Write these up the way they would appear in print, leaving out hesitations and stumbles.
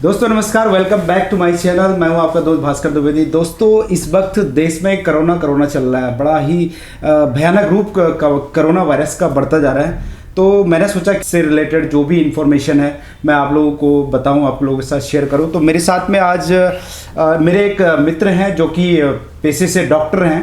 दोस्तों नमस्कार, welcome back to my channel. मैं हूं आपका दोस्त भास्कर द्विवेदी। दोस्तों इस वक्त देश में कोरोना चल रहा है, बड़ा ही भयानक रूप कोरोना वायरस का बढ़ता जा रहा है। तो मैंने सोचा कि इससे रिलेटेड जो भी इंफॉर्मेशन है मैं आप लोगों को बताऊं, आप लोगों के साथ शेयर करूं। तो मेरे साथ में आज मेरे एक मित्र हैं जो कि पेशे से डॉक्टर हैं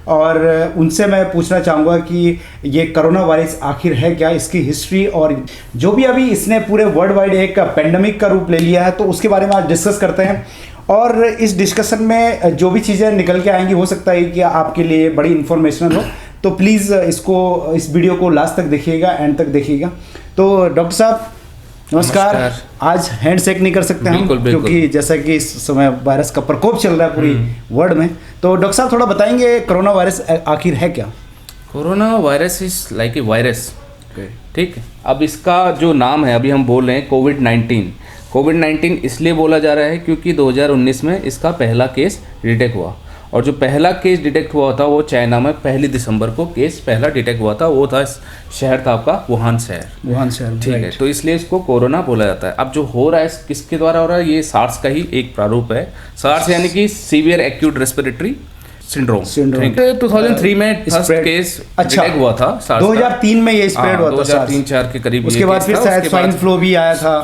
और उनसे मैं पूछना चाहूँगा कि ये कोरोना वायरस आखिर है क्या, इसकी हिस्ट्री और जो भी अभी इसने पूरे वर्ल्ड वाइड एक पेंडेमिक का रूप ले लिया है, तो उसके बारे में आज डिस्कस करते हैं। और इस डिस्कशन में जो भी चीज़ें निकल के आएंगी हो सकता है कि आपके लिए बड़ी इन्फॉर्मेशनल हो, तो प्लीज़ इस वीडियो को लास्ट तक देखिएगा, एंड तक देखिएगा। तो डॉक्टर साहब नमस्कार। आज हैंड शेक नहीं कर सकते हम क्योंकि जैसा कि इस समय वायरस का प्रकोप चल रहा है पूरी वर्ल्ड में। तो डॉक्टर साहब थोड़ा बताएंगे कोरोना वायरस आखिर है क्या? Corona virus is like a virus, ठीक है। अब इसका जो नाम है अभी हम बोल रहे हैं कोविड-19 इसलिए बोला जा रहा है क्योंकि 2019 में इसका पहला केस डिटेक्ट हुआ, और जो पहला केस डिटेक्ट हुआ था वो चाइना में 1 दिसंबर को केस पहला डिटेक्ट हुआ था। वो था शहर था आपका वुहान शहर, ठीक है। तो इसलिए इसको कोरोना बोला जाता है। अब जो हो रहा है किसके द्वारा हो रहा है, ये सार्स का ही एक प्रारूप है। सार्स यानी कि सीवियर एक्यूट रेस्पिरेटरी सिंड्रोम। 2003 में फर्स्ट केस डिटेक्ट हुआ था। 2003 में ये स्प्रेड हुआ था, 2003-4 के करीब। उसके बाद फिर शायद स्वाइन फ्लू भी आया था।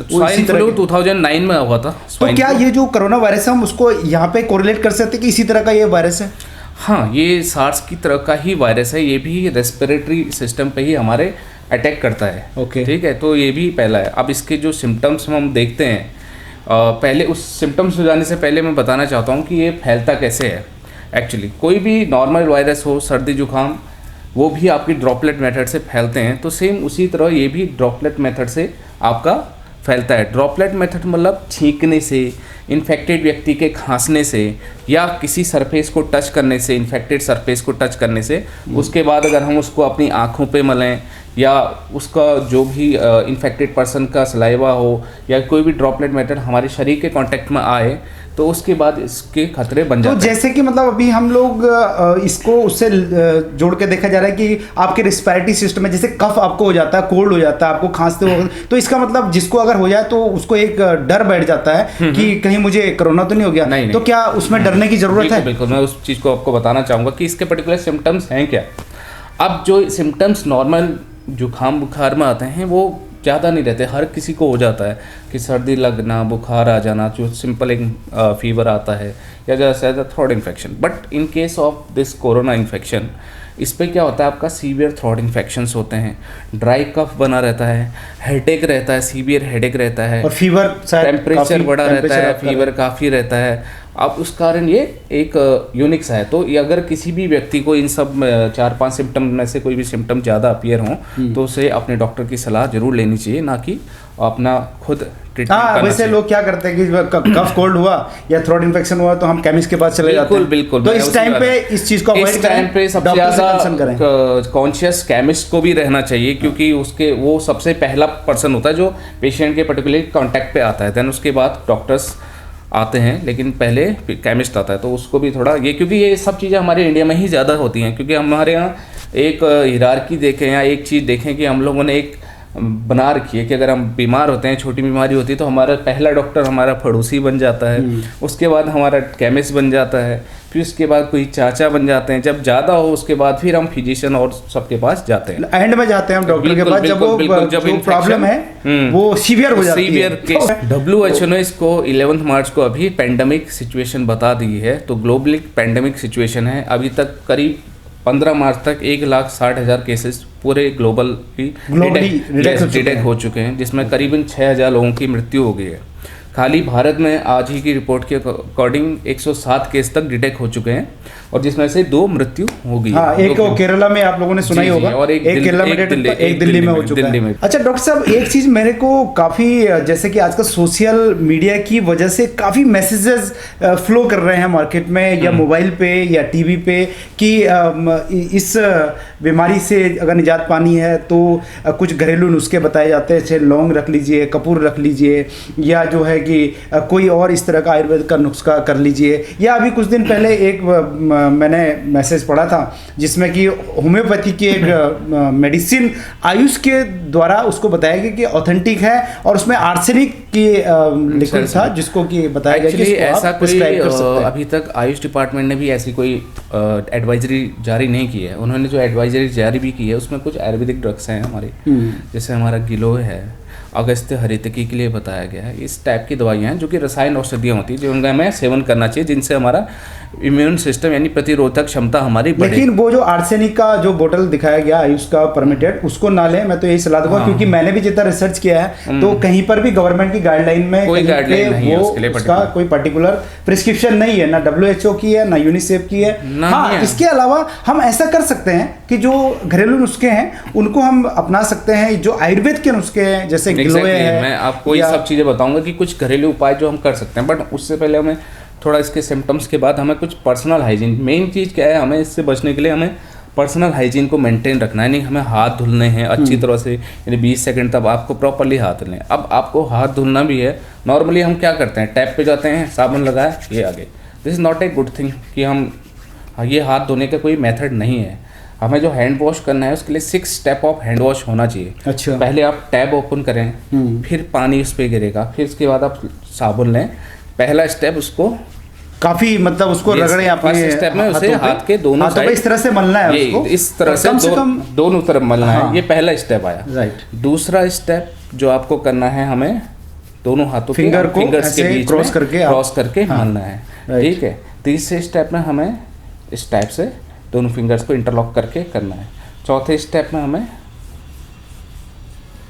स्वाइन फ्लू 2009 में हुआ था। तो क्या ये जो कोरोना वायरस है हम उसको यहाँ पे कोरिलेट कर सकते हैं कि इसी तरह का ये वायरस है? हाँ, ये सार्स की तरह का ही वायरस है। ये भी रेस्पिरेटरी सिस्टम पे ही हमारे अटैक करता है। ओके, ठीक है। तो ये भी पहला है। अब इसके जो सिम्टम्स हम देखते हैं, पहले उस सिम्टम्स हो जाने से पहले मैं बताना चाहता हूँ कि ये फैलता कैसे है। एक्चुअली कोई भी नॉर्मल वायरस हो, सर्दी जुकाम, वो भी आपकी ड्रॉपलेट मेथड से फैलते हैं। तो सेम उसी तरह ये भी ड्रॉपलेट मेथड से आपका फैलता है। ड्रॉपलेट मेथड मतलब छींकने से, इन्फेक्टेड व्यक्ति के खांसने से, या किसी सरफेस को टच करने से, इन्फेक्टेड सरफेस को टच करने से। उसके बाद अगर हम उसको अपनी आँखों पे मलें, या उसका जो भी इन्फेक्टेड पर्सन का सलाइवा हो, या कोई भी ड्रॉपलेट मेथड हमारे शरीर के कांटेक्ट में आए, तो उसके बाद इसके खतरे बन जाते हैं। तो जैसे कि मतलब अभी हम लोग इसको उससे जोड़ के देखा जा रहा है कि आपके रिस्पिरेटरी सिस्टम में जैसे कफ आपको हो जाता है, कोल्ड हो जाता है, आपको खांसते हो, तो इसका मतलब जिसको अगर हो जाए तो उसको एक डर बैठ जाता है कि कहीं मुझे कोरोना तो नहीं हो गया। नहीं। तो क्या उसमें डरने की जरूरत है? बिल्कुल, मैं उस चीज़ को आपको बताना चाहूँगा कि इसके पर्टिकुलर सिम्टम्स हैं क्या। अब जो सिम्टम्स नॉर्मल जुकाम बुखार में आते हैं वो ज़्यादा नहीं रहते, हर किसी को हो जाता है कि सर्दी लगना, बुखार आ जाना, जो सिंपल एक फीवर आता है, या जैसे throat infection. But in case of this corona infection, इस पे क्या होता है, आपका सीवियर थ्रोट इन्फेक्शंस होते हैं, ड्राई कफ बना रहता है, हेडेक रहता है, सीवियर हेडेक रहता है, और फीवर, टेम्परेचर बढ़ा रहता है, फीवर काफ़ी रहता है। अब उस कारण ये एक यूनिक्स है। तो ये अगर किसी भी व्यक्ति को इन सब 4-5 सिम्टम में से कोई भी सिम्टम ज़्यादा अपीयर हों तो उसे अपने डॉक्टर की सलाह जरूर लेनी चाहिए, ना कि अपना खुद ट्रीटमेंट। वैसे लोग क्या करते हैं कि कफ कोल्ड हुआ या थ्रोट इन्फेक्शन हुआ तो हम केमिस्ट के पास चले जाते हैं। बिल्कुल। तो इस टाइम पे इस चीज़ को अवॉइड करें, पे सबसे ज़्यादा कॉन्शियस केमिस्ट को भी रहना चाहिए, क्योंकि वो सबसे पहला पर्सन होता है जो पेशेंट के पर्टिकुलर कॉन्टैक्ट पे आता है। देन उसके बाद डॉक्टर्स आते हैं, लेकिन पहले केमिस्ट आता है। तो उसको भी थोड़ा क्योंकि ये सब चीज़ें हमारे इंडिया में ही ज़्यादा होती हैं, क्योंकि हमारे यहाँ एक हिरार्की देखें या एक चीज़ देखें कि हम लोगों ने एक बना रखी है कि अगर हम बीमार होते हैं, छोटी बीमारी होती है, तो हमारा पहला डॉक्टर हमारा पड़ोसी बन जाता है, उसके बाद हमारा केमिस्ट बन जाता है, फिर उसके बाद कोई चाचा बन जाते हैं। जब ज़्यादा हो उसके बाद फिर हम फिजिशियन और सबके पास जाते हैं, एंड में जाते हैं हम डॉक्टर के पास जब प्रॉब्लम है वो सीवियर हो जाती है। WHO ने इसको 11 मार्च को अभी पेंडेमिक सिचुएशन बता दी है। तो ग्लोबली पेंडेमिक सिचुएशन है। अभी तक करीब 15 मार्च तक 1,60,000 केसेस पूरे ग्लोबल डिटेक्ट हो चुके हैं, जिसमें करीबन 6,000 लोगों की मृत्यु हो गई है। खाली भारत में आज ही की रिपोर्ट के अकॉर्डिंग 107 केस तक डिटेक्ट हो चुके हैं, और जिसमें से 2 मृत्यु हो गई। हाँ, एक केरला में आप लोगों ने सुना ही होगा, और एक केरला में, एक दिल्ली में हो चुका है। अच्छा डॉक्टर साहब, एक चीज़ मेरे को काफ़ी, जैसे कि आजकल सोशल मीडिया की वजह से काफ़ी मैसेजेस फ्लो कर रहे हैं मार्केट में, या मोबाइल पे या टीवी पे, कि इस बीमारी से अगर निजात पानी है तो कुछ घरेलू नुस्खे बताए जाते हैं, जैसे लौंग रख लीजिए, कपूर रख लीजिए, या जो है कि कोई और इस तरह का आयुर्वेद का नुस्खा कर लीजिए, या अभी कुछ दिन पहले एक मैंने मैसेज पढ़ा था जिसमें कि होम्योपैथी की एक मेडिसिन आयुष के द्वारा उसको बताया गया कि ऑथेंटिक है, और उसमें आर्सेनिक की लिक्विड था जिसको कि बताया गया कि इसको ऐसा आप प्रिस्क्राइब कर सकते हैं। अभी तक आयुष डिपार्टमेंट ने भी ऐसी कोई एडवाइजरी जारी नहीं की है। उन्होंने जो एडवाइजरी जारी भी की है उसमें कुछ आयुर्वेदिक ड्रग्स हैं हमारे, जैसे हमारा गिलोय है, अगस्त्य हरितकी के लिए बताया गया है। इस टाइप की दवाइयाँ हैं जो कि रसायन औषधियाँ होती हैं, जो उनका हमें सेवन करना चाहिए, जिनसे हमारा इम्यून सिस्टम यानी प्रतिरोधक क्षमता हमारी बढ़े। लेकिन वो जो आर्सेनिक का जो बोतल दिखाया गया आयुष का परमिटेड, उसको ना लें, मैं तो यही सलाह दूंगा। क्योंकि मैंने भी जितना रिसर्च किया है तो कहीं पर भी गवर्नमेंट की गाइडलाइन में कोई गाइडलाइन नहीं है उसके लिए, उसका कोई पर्टिकुलर प्रिस्क्रिप्शन नहीं है, ना WHO की है, ना यूनिसेफ की है। हाँ, इसके अलावा हम ऐसा कर सकते हैं कि जो घरेलू नुस्खे हैं उनको हम अपना सकते हैं, जो आयुर्वेद के नुस्खे हैं जैसे गिलोय है। मैं आपको ये सब चीज़ें बताऊंगा कि कुछ घरेलू उपाय जो हम कर सकते हैं, बट उससे पहले हमें थोड़ा इसके सिम्टम्स के बाद हमें कुछ पर्सनल हाइजीन, मेन चीज़ क्या है, हमें इससे बचने के लिए हमें पर्सनल हाइजीन को मेंटेन रखना है। नहीं, हमें हाथ धुलने हैं अच्छी तरह से, यानी 20 सेकंड तक आपको प्रॉपरली हाथ धुलने हैं। अब आपको हाथ धुलना भी है, नॉर्मली हम क्या करते हैं, टैप पे जाते हैं, साबुन लगाया, ये आगे। This is not a good thing कि हम ये हाथ धोने का कोई मेथड नहीं है। हमें जो हैंड वॉश करना है उसके लिए 6 स्टेप ऑफ हैंड वॉश होना चाहिए। अच्छा। पहले आप टैब ओपन करें, फिर पानी उस पर गिरेगा, फिर उसके बाद आप साबुन लें। पहला स्टेप उसको काफी मतलब उसको रगड़े अपने स्टेप में उसे हाथ के दोनों साइड इस तरह से मलना है उसको, इस तरह से दोनों तरफ मलना है। ये पहला स्टेप आया। राइट। दूसरा स्टेप जो आपको करना है, हमें दोनों हाथों फिंगर्स के बीच क्रॉस करके मलना है, ठीक है। तीसरे स्टेप में हमें इस टाइप से दोनों फिंगर्स को इंटरलॉक करके करना है। चौथे स्टेप में हमें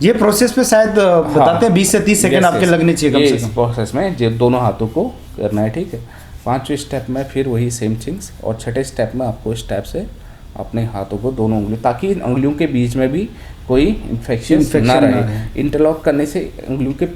ये प्रोसेस पे शायद बताते हैं 20 से 30 सेकंड आपके लगने चाहिए कम से कम। इस प्रोसेस में जो दोनों हाथों को करना है, ठीक है। 5वें स्टेप में फिर वही सेम थिंग्स, और 6ठे स्टेप में आपको इस टाइप से अपने हाथों को दोनों उंगली, ताकि इन उंगलियों के बीच में भी कोई इन्फेक्शन ना रहे। इंटरलॉक करने से उंगलियों के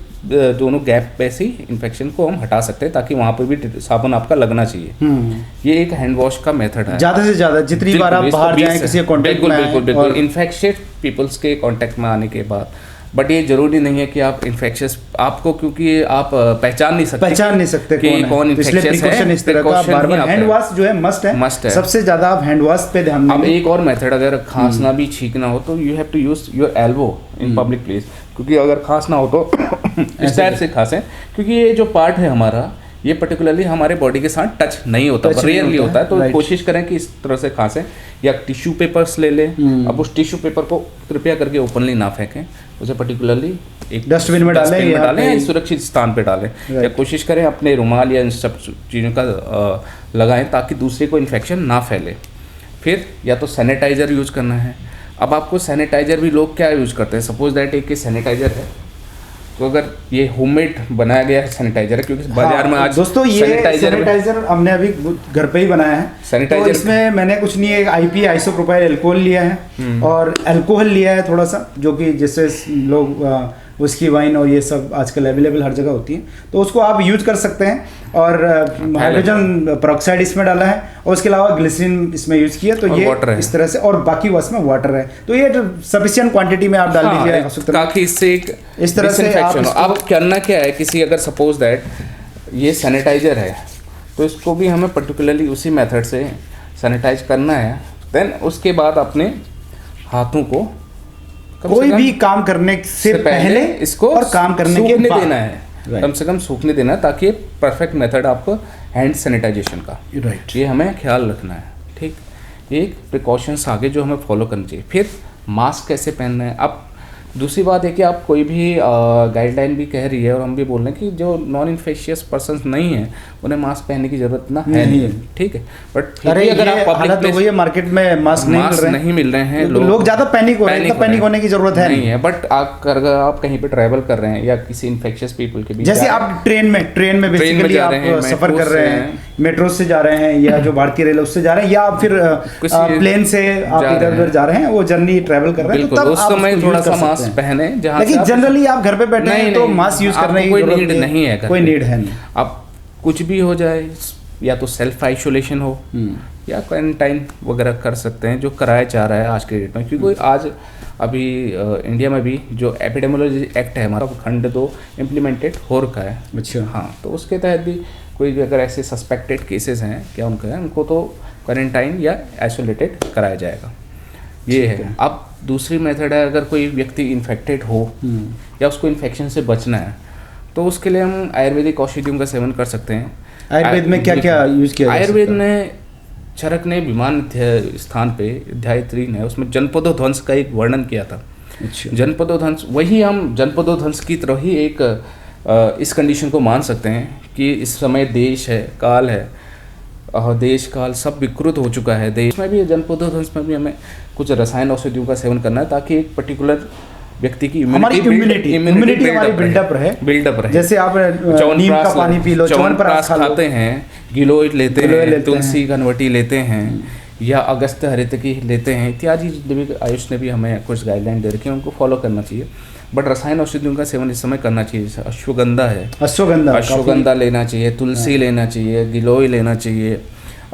दोनों गैप पे से इन्फेक्शन को हम हटा सकते हैं, ताकि वहाँ पे भी साबुन आपका लगना चाहिए। ये एक हैंड वॉश का मेथड है। ज़्यादा से ज़्यादा जितनी बार आप बाहर जाएं किसी कॉन्टेक्ट में, बिल्कुल इन्फेक्टेड पीपल्स के कॉन्टेक्ट में आने के बाद। बट ये जरूरी नहीं है कि आप इन्फेक्शियस, आपको क्योंकि आप पहचान नहीं सकते कि कौन इन्फेक्शियस है। इस तरह का बार-बार हैंड वॉश जो है मस्ट है। सबसे ज़्यादा आप हैंड वॉश पे ध्यान दें। अब एक और मेथड, अगर खांसना भी छींकना हो तो you have to use your elbow in public place, क्योंकि अगर खांसना हो तो इस टाइप से खांसें, क्योंकि ये जो पार्ट है हमारा, ये पर्टिकुलरली हमारे बॉडी के साथ टच नहीं होता, रेयरली होता है। तो कोशिश करें कि इस तरह से खांसें, या टिश्यू पेपर्स ले लें। अब उस टिश्यू पेपर को कृपया करके ओपनली ना फेंकें, उसे पर्टिकुलरली एक डस्टबिन में डालें या सुरक्षित स्थान पे डालें, या कोशिश करें अपने रुमाल या इन सब चीज़ों का लगाएं, ताकि दूसरे को इन्फेक्शन ना फैले। फिर या तो सैनिटाइज़र यूज करना है। अब आपको सैनिटाइज़र भी लोग क्या यूज करते हैं, सपोज दैट एक सैनिटाइज़र है, तो अगर ये होममेड बनाया गया है सैनिटाइजर है, क्योंकि बाजार में आज दोस्तों ये सैनिटाइजर हमने अभी घर पे ही बनाया है। सैनिटाइजर तो इसमें मैंने कुछ नहीं, एक IP आइसोप्रोपाइल अल्कोहल लिया है और अल्कोहल लिया है थोड़ा सा, जो कि जैसे लोग विस्की वाइन और ये सब आजकल अवेलेबल हर जगह होती है, तो उसको आप यूज कर सकते हैं। और हाइड्रोजन पेरोक्साइड इसमें डाला है, और उसके अलावा ग्लिसरीन इसमें यूज किया, तो ये इस तरह से, और बाकी उसमें वाटर है, तो ये सफिशिएंट क्वांटिटी में आप डाल दीजिए, ताकि इससे एक इस तरह से आप करना क्या है, किसी अगर सपोज दैट ये सैनिटाइजर है तो इसको भी हमें पर्टिकुलरली उसी मेथड से सैनिटाइज करना है। देन उसके बाद अपने हाथों को कोई भी काम करने से पहले इसको और काम करने के बाद देना है, कम से कम सूखने देना है, ताकि परफेक्ट मेथड आपको हैंड सैनिटाइजेशन का, ये हमें ख्याल रखना है, ठीक। एक प्रिकॉशंस आगे जो हमें फॉलो करनी चाहिए। फिर मास्क कैसे पहनना है। अब दूसरी बात है कि आप कोई भी गाइडलाइन भी कह रही है, और हम भी बोल रहे हैं कि जो नॉन इन्फेक्शियस पर्सन नहीं है उन्हें मास्क पहनने की जरूरत ना है नहीं, ठीक है। बट अगर आप पब्लिक प्लेस हो गई है, मार्केट में मास्क नहीं मिल रहे हैं, लोग ज़्यादा पैनिक हो रहे हैं, पैनिक होने की जरूरत है नहीं है। बट अगर आप कहीं पे ट्रैवल कर रहे हैं या किसी इन्फेक्शियस पीपल के बीच, जैसे आप ट्रेन में बेसिकली आप सफर कर रहे हैं, मेट्रो से जा रहे हैं, या जो भारतीय रेल उससे जा रहे हैं, या फिर प्लेन से आप इधर उधर जा रहे हैं, वो जर्नी ट्रैवल कर रहे हैं, तो तब उस समय थोड़ा सा मास्क पहने। लेकिन जनरली आप घर पे बैठे हैं तो मास्क यूज करने की कोई नीड नहीं है, कोई नीड है नहीं। अब कुछ भी हो जाए, या तो सेल्फ आइसोलेशन हो या क्वारंटाइन वगैरह कर सकते हैं, जो कराया जा रहा है आज के डेट में। क्योंकि आज अभी इंडिया में भी जो एपिडेमोलॉजी एक्ट है हमारा, खंड 2 इम्प्लीमेंटेड हो रखा है। अच्छा। हाँ, तो उसके तहत भी कोई भी अगर ऐसे सस्पेक्टेड केसेस हैं क्या उनका है, उनको तो क्वारंटाइन या आइसोलेटेड कराया जाएगा। ये है। अब दूसरी मेथड है, अगर कोई व्यक्ति इन्फेक्टेड हो या उसको इन्फेक्शन से बचना है, तो उसके लिए हम आयुर्वेदिक औषधियों का सेवन कर सकते हैं। आयुर्वेद में क्या क्या यूज किया जाता है? आयुर्वेद ने चरक ने विमान स्थान पे अध्याय 3 है, उसमें जनपदो ध्वंस का एक वर्णन किया था। अच्छा। जनपदो ध्वंस, वही हम जनपदो ध्वंस की तरह ही एक इस कंडीशन को मान सकते हैं कि इस समय देश है, काल है, देश काल सब विकृत हो चुका है। देश में भी जनपदो ध्वंस में भी हमें कुछ रसायन औषधियों का सेवन करना है, ताकि एक पर्टिकुलर व्यक्ति की इम्यूनिटी हमारी बिल्डअप रहे। जैसे आप नीम का पानी पी लो, च्यवनप्राश खाते हैं, गिलोय लेते हैं, तुलसी घनवटी लेते हैं, या अगस्त्य हरितकी लेते हैं, इत्यादि आयुष ने भी हमें कुछ गाइडलाइन दे रखी है, उनको फॉलो करना चाहिए। बट रसायन औषधियों का सेवन इस समय करना चाहिए। जैसे अश्वगंधा लेना चाहिए, तुलसी लेना चाहिए, गिलोय लेना चाहिए,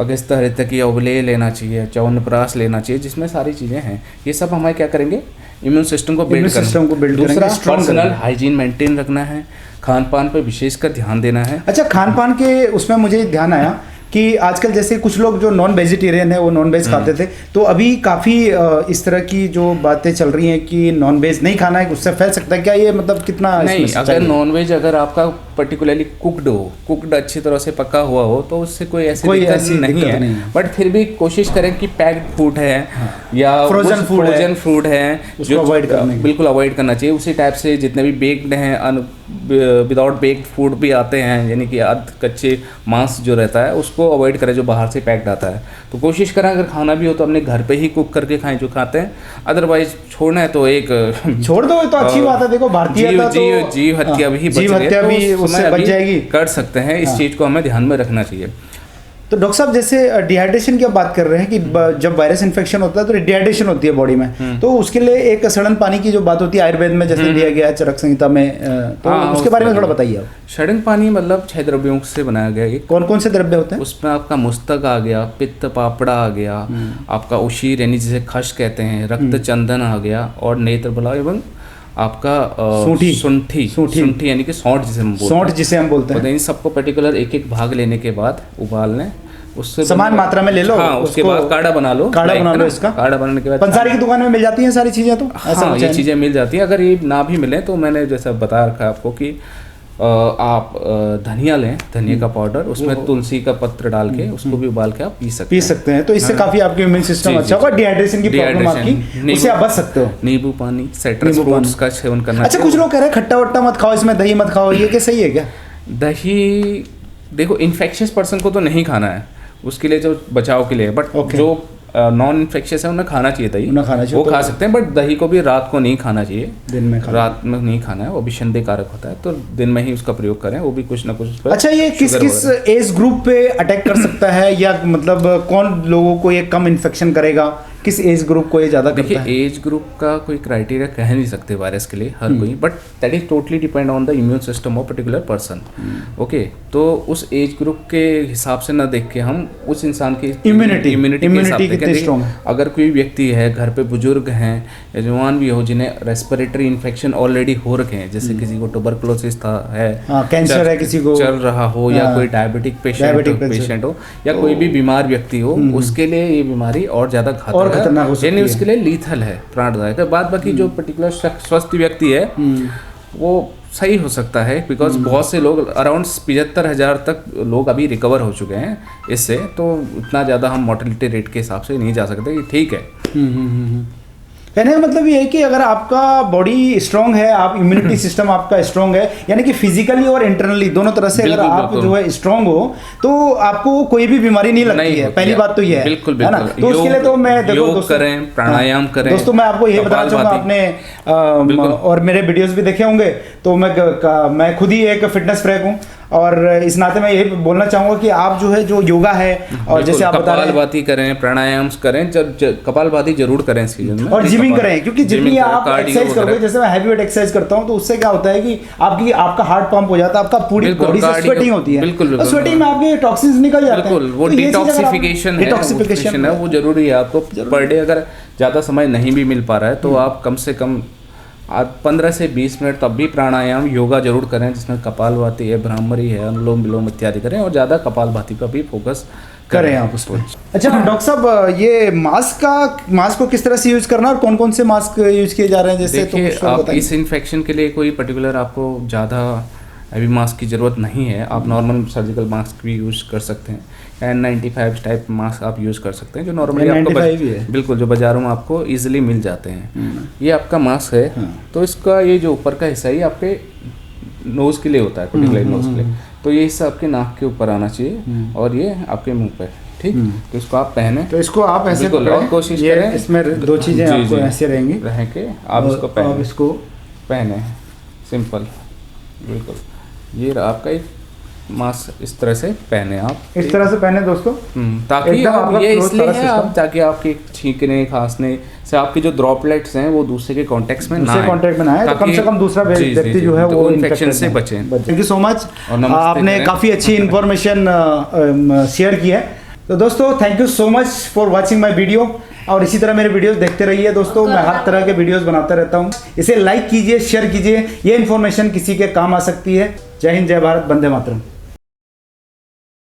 अगस्त्य हरितकी अवलेय लेना चाहिए, च्यवनप्राश लेना चाहिए, जिसमें सारी चीज़ें हैं। ये सब हमें क्या करेंगे, इम्यून सिस्टम को बिल्ड करेंगे। दूसरा, पर्सनल हाइजीन मेंटेन रखना है, खान पान पर विशेषकर ध्यान देना है। अच्छा, खान पान के उसमें मुझे ध्यान आया कि आजकल जैसे कुछ लोग जो नॉन वेजिटेरियन है वो नॉन वेज खाते थे, तो अभी काफ़ी इस तरह की जो बातें चल रही हैं कि नॉन वेज नहीं खाना है, उससे फैल सकता है क्या ये, मतलब कितना? नहीं, अगर नॉन वेज अगर आपका पर्टिकुलरली कुक्ड अच्छी तरह से पका हुआ हो, तो उससे कोई ऐसी दिक्कत नहीं है। बट फिर भी कोशिश करें कि पैक्ड फूड है या फ्रोजन फूड है जो बिल्कुल अवॉइड करना चाहिए। उसी टाइप से जितने भी बेक्ड हैं, विदाउट बेक्ड फूड भी आते हैं, यानी कि अर्ध कच्चे मांस जो रहता है उसको अवॉइड करें, जो बाहर से पैक्ड आता है। तो कोशिश करें अगर खाना भी हो तो अपने घर पे ही कुक करके खाएं जो खाते हैं। अदरवाइज छोड़ना है तो एक छोड़ दो, तो अच्छी बात है। देखो भारतीय जीव हत्या भी उससे बच जाएगी, कर सकते हैं। इस चीज को हमें ध्यान में रखना चाहिए। तो डॉक्टर साहब, जैसे डिहाइड्रेशन की आप बात कर रहे हैं कि जब वायरस इन्फेक्शन होता है तो डिहाइड्रेशन होती है बॉडी में, तो उसके लिए एक सड़न पानी की जो बात होती है आयुर्वेद में जैसे दिया गया है चरक संहिता में, तो उसके बारे में थोड़ा बताइए आप। सड़न पानी मतलब 6 द्रव्यों से बनाया गया। कौन कौन से द्रव्य होते हैं उसमें? आपका मुस्तक आ गया, पित्त पापड़ा आ गया, आपका उशीर यानी जिसे खश कहते हैं, रक्त चंदन आ गया, और नेत्र बला एवं आपका सुंठी यानी कि सौंठ जिसे हम बोलते हैं। इन सबको पर्टिकुलर एक एक भाग लेने के बाद उबाल लें, उससे समान मात्रा में ले लो। हाँ, उसके बाद काढ़ा बना लो। इसका काढ़ा बनाने के बाद पंसारी की दुकान में मिल जाती हैं सारी चीजें, तो हाँ, ये चीजें मिल जाती हैं। अगर ये ना भी मिले तो मैंने जैसा बता रखा है आपको कि आप धनिया लें, धनिया का पाउडर, उसमें तुलसी का पत्र डाल के उसको भी उबाल के आप पी सकते हैं। तो इससे काफी आपके इम्यून सिस्टम अच्छा होगा, डिहाइड्रेशन की प्रॉब्लम आपकी उससे आप बच सकते हो। नींबू पानी, साइट्रस फ्रूट्स का सेवन करना। अच्छा, कुछ लोग कह रहे हैं खट्टा वट्टा मत खाओ, इसमें दही मत खाओ, ये क्या सही है क्या? दही देखो, इन्फेक्शियस पर्सन को तो नहीं खाना है, उसके लिए जो बचाव के लिए, बट जो नॉन इन्फेक्शियस है उन्हें खाना चाहिए दही, वो खा सकते हैं। बट दही को भी रात को नहीं खाना चाहिए, दिन में रात में नहीं खाना है, वो भी संदेह कारक होता है। तो दिन में ही उसका प्रयोग करें, वो भी कुछ ना कुछ। अच्छा, ये किस एज ग्रुप पे अटैक कर सकता है, या मतलब कौन लोगों को ये कम इन्फेक्शन करेगा, किस एज ग्रुप को ये ज़्यादा करता है? एज ग्रुप का कोई क्राइटेरिया कह नहीं सकते वायरस के लिए हर कोई, but that is totally depend on the immune system of particular person. Okay, तो उस एज ग्रुप के हिसाब से ना देख के हम उस इंसान की इम्यूनिटी कितनी स्ट्रॉन्ग है। अगर कोई व्यक्ति है घर पे, बुजुर्ग हैं या जवान भी हो, जिन्हें रेस्पिरेटरी इन्फेक्शन ऑलरेडी हो रखे हैं, जैसे किसी को ट्यूबरकुलोसिस था है, कैंसर है किसी को चल रहा हो, या कोई डायबिटिक पेशेंट हो, या कोई भी बीमार व्यक्ति हो, उसके लिए ये बीमारी और ज़्यादा घातक खतरनाक हो सकती है, उसके लिए लीथल है, प्राणदायक है। बाद बाकी जो पर्टिकुलर स्वस्थ व्यक्ति है वो सही हो सकता है, बिकॉज बहुत से लोग अराउंड 75,000 तक लोग अभी रिकवर हो चुके हैं इससे। तो इतना ज़्यादा हम मोर्टेलिटी रेट के हिसाब से नहीं जा सकते कि ठीक है। कहने का मतलब ये है कि अगर आपका बॉडी स्ट्रांग है, आप इम्यूनिटी सिस्टम आपका स्ट्रांग है, यानी कि फिजिकली और इंटरनली दोनों तरह से अगर आप जो है स्ट्रांग हो, तो आपको कोई भी बीमारी नहीं लगती है। पहली बात तो ये है, बिल्कुल, है ना? तो उसके लिए तो मैं देखो दोस्तों करें, प्राणायाम करें। दोस्तों मैं आपको ये बताना चाहूँगा, आपने और मेरे वीडियोस भी देखे होंगे, तो मैं खुद ही एक फिटनेस फ्रैक हूँ। और इस नाते मैं यही बोलना चाहूँगा कि आप जो है जो योगा है और जैसे आप बता रहे हैं कपालभाति करें, प्राणायाम करें, कपालभाति जरूर करें सीजन में, और जिमिंग करें, क्योंकि जितनी आप cardio एक्सरसाइज करोगे, जैसे मैं हैवी वेट एक्सरसाइज करता हूँ तो उससे क्या होता है कि आपका हार्ट पंप हो जाता है, आपका पूरी बॉडी से स्वेटिंग होती है, बिल्कुल, और स्वेटिंग में आपके टॉक्सिन्स निकल जाते हैं, बिल्कुल वो डिटॉक्सिफिकेशन है, वो जरूरी है। आपको पर डे अगर ज़्यादा समय नहीं भी मिल पा रहा है तो आप कम से कम 15 से 20 मिनट तब भी प्राणायाम योगा जरूर करें, जिसमें कपालभाति है, भ्रामरी है, अनुलोम विलोम इत्यादि करें, और ज़्यादा कपालभाति पर भी फोकस करें आप उसको। अच्छा डॉक्टर साहब, ये मास्क को किस तरह से यूज करना और कौन कौन से मास्क यूज किए जा रहे हैं, जैसे देखिए आप इस इन्फेक्शन के लिए कोई पर्टिकुलर आपको ज़्यादा हैवी मास्क की ज़रूरत नहीं है। आप नॉर्मल सर्जिकल मास्क भी यूज़ कर सकते हैं, N95 टाइप मास्क आप यूज़ कर सकते हैं, जो नॉर्मली आपको बिल्कुल जो बाज़ारों में आपको इजीली मिल जाते हैं। ये आपका मास्क है, तो इसका ये जो ऊपर का हिस्सा ही आपके नोज़ के लिए होता है, पर्टिकुलर नोज़ के लिए, तो ये हिस्सा आपके नाक के ऊपर आना चाहिए और ये आपके मुंह पे, ठीक। तो इसको आप पहने, तो इसको आप ऐसे और कोशिश करें, इसमें दो चीज़ें आपको ऐसे रहेंगी, रह के आप इसको पहने सिंपल, बिल्कुल। ये आपका एक मास्क इस तरह से पहने, आप इस तरह से पहने दोस्तों, ताकि आप ये इसलिए है आप ताकि आपके छींकने खांसने से आपके जो ड्रॉपलेट्स हैं वो दूसरे के कांटेक्ट में ना आए, तो कम से कम दूसरा व्यक्ति जो है वो इन्फेक्शन से बचे। थैंक यू सो मच, आपने काफ़ी अच्छी इन्फॉर्मेशन शेयर की है। तो दोस्तों thank you so much for watching my video, और इसी तरह मेरे वीडियोस देखते रहिए दोस्तों। मैं हर तरह के वीडियोस बनाता रहता हूँ, इसे लाइक कीजिए, शेयर कीजिए, ये इन्फॉर्मेशन किसी के काम आ सकती है। जय हिंद, जय भारत, वंदे मातरम।